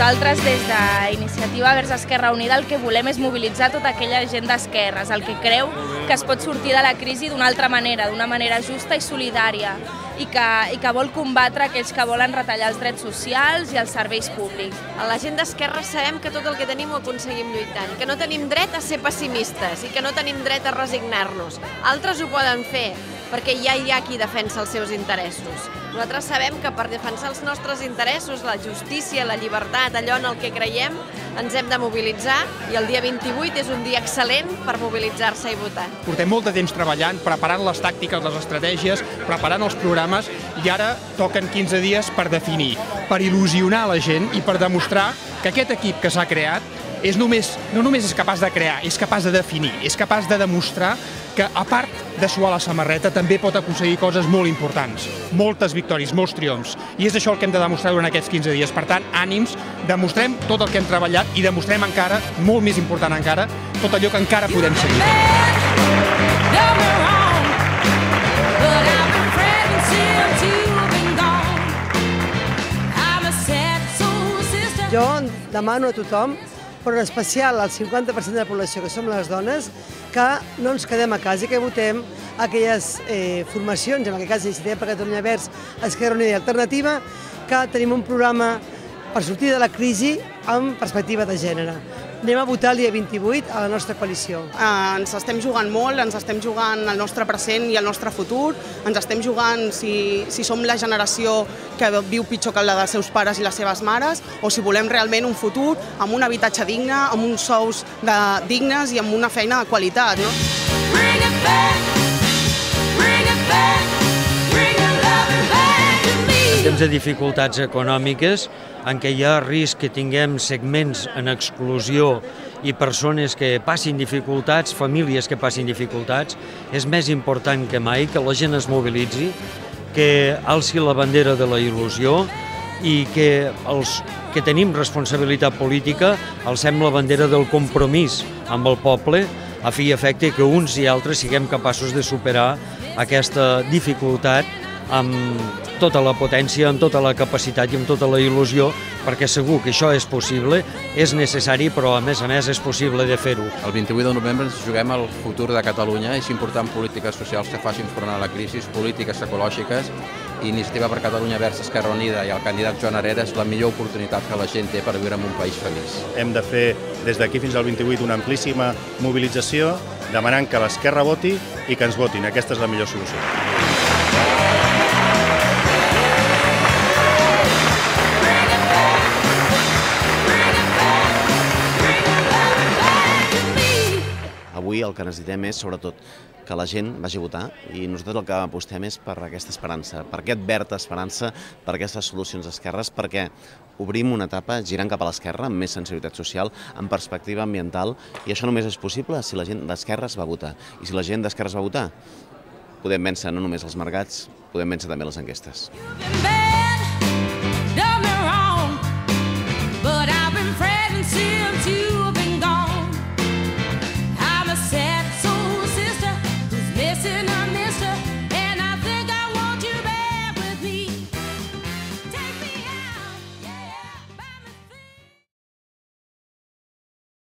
Nosaltres, des d'Iniciativa Verds Esquerra Unida, el que volem és mobilitzar tota aquella gent d'esquerres, el que creu que es pot sortir de la crisi d'una altra manera, d'una manera justa i solidària, i que vol combatre aquells que volen retallar els drets socials i els serveis públics. A la gent d'esquerra sabem que tot el que tenim ho aconseguim lluitant, que no tenim dret a ser pessimistes i que no tenim dret a resignar-nos. Altres ho poden fer, perquè ja hi ha qui defensa els seus interessos. Nosaltres sabem que per defensar els nostres interessos, la justícia, la llibertat, allò en el que creiem, ens hem de mobilitzar i el dia 28 és un dia excel·lent per mobilitzar-se i votar. Portem molt de temps treballant, preparant les tàctiques, les estratègies, preparant els programes i ara toquen 15 dies per definir, per il·lusionar la gent i per demostrar que aquest equip que s'ha creat no només és capaç de crear, és capaç de definir, és capaç de demostrar que, a part de suar la samarreta, també pot aconseguir coses molt importants, moltes victòries, molts triomfs. I és això el que hem de demostrar durant aquests 15 dies. Per tant, ànims, demostrem tot el que hem treballat i demostrem encara, molt més important encara, tot allò que encara podem seguir. Jo demano a tothom, però en especial al 50% de la població, que som les dones, que no ens quedem a casa i que votem aquelles formacions, en aquest cas Iniciativa per Catalunya Verds, Esquerra Unida i Alternativa, que tenim un programa per sortir de la crisi amb perspectiva de gènere. Anem a votar el dia 28 a la nostra coalició. Ens estem jugant molt, ens estem jugant el nostre present i el nostre futur, ens estem jugant si som la generació que viu pitjor que la dels seus pares i les seves mares, o si volem realment un futur amb un habitatge digne, amb uns sous dignes i amb una feina de qualitat. En temps de dificultats econòmiques, en què hi ha risc que tinguem segments en exclusió i persones que passin dificultats, famílies que passin dificultats, és més important que mai que la gent es mobilitzi, que alci la bandera de la il·lusió i que els que tenim responsabilitat política alcem la bandera del compromís amb el poble a fi i efecte que uns i altres siguem capaços de superar aquesta dificultat amb tota la potència, amb tota la capacitat i amb tota la il·lusió, perquè segur que això és possible, és necessari, però a més és possible de fer-ho. El 28 de novembre ens juguem el futur de Catalunya, és important polítiques socials que facin front a la crisi, polítiques ecològiques, i Iniciativa per Catalunya Verds Esquerra Unida i el candidat Joan Herrera és la millor oportunitat que la gent té per viure en un país feliç. Hem de fer des d'aquí fins al 28 una amplíssima mobilització demanant que l'Esquerra voti i que ens votin. Aquesta és la millor solució. Avui el que necessitem és, sobretot, que la gent vagi a votar i nosaltres el que apostem és per aquesta esperança, per aquest verd d'esperança, per aquestes solucions d'esquerres, perquè obrim una etapa girant cap a l'esquerra, amb més sensibilitat social, amb perspectiva ambiental, i això només és possible si la gent d'esquerres va votar. I si la gent d'esquerres va votar, podem vèncer no només els mercats, podem vèncer també les enquestes.